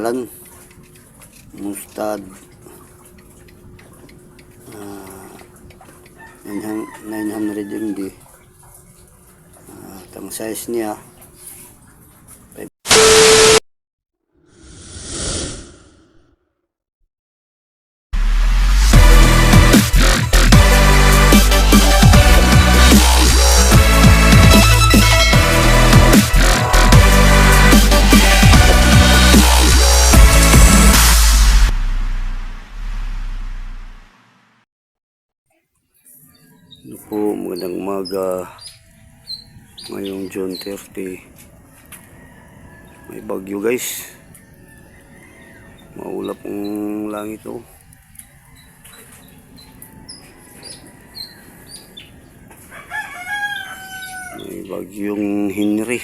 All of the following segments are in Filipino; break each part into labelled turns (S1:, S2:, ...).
S1: pangalan mustard, 900 ml. At ang size niya po, magandang umaga. Ngayong June 30, may bagyo guys, maulap ang langit oh. May bagyong Henry.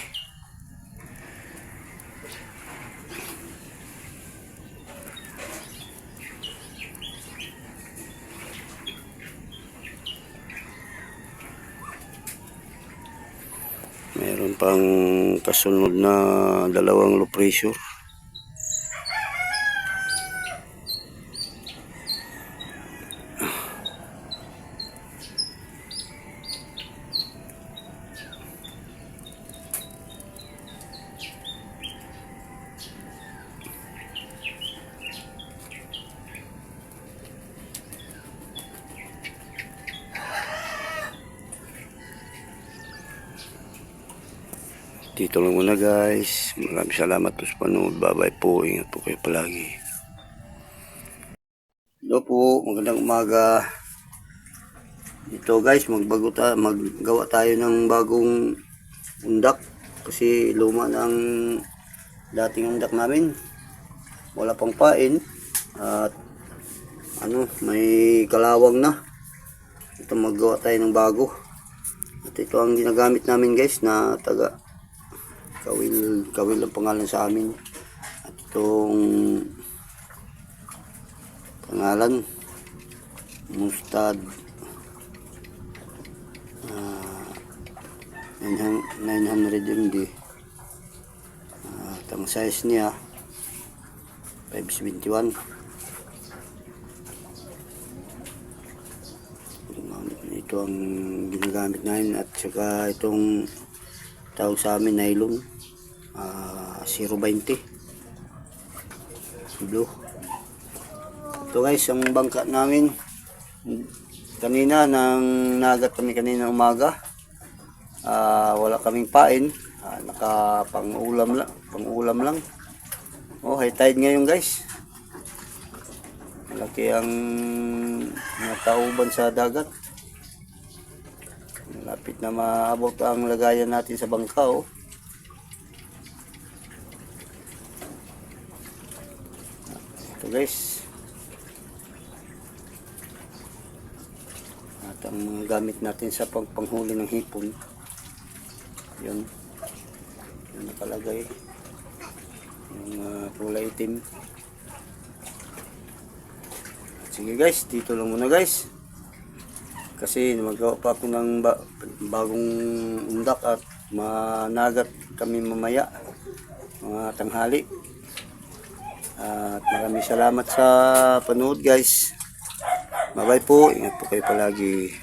S1: Meron pang kasunod na dalawang low pressure. Dito lang muna guys. Maraming salamat po sa panood. Bye bye po. Ingat po kayo palagi. Hello po. Magandang umaga. Dito guys, maggawa tayo ng bagong undak. Kasi luma ng dating undak namin. Wala pang pain. At may kalawang na. Ito maggawa tayo ng bago. At ito ang ginagamit namin guys na taga Kawil ang pangalan sa amin. At itong pangalan mustard, 900 ml. At ang size niya 571. Ito ang ginagamit namin. At saka itong tawag sa amin nylon 0.20 blue. Ito guys ang bangka namin kanina, nang nagat kami kanina umaga. Wala kaming pain, pangulam lang. High tide ngayon guys, malaki ang natauban sa dagat. Malapit na maabot ang lagayan natin sa bangka oh. Ito guys. At ang mga gamit natin sa panghuli ng hipon. Yun. Yung nakalagay. Yung kulay itim. Sige guys, dito lang muna guys. Kasi magawa pa ako ng bagong undak at managat kami mamaya mga tanghali. At maraming salamat sa panood guys. Bye bye po. Ingat po kayo palagi.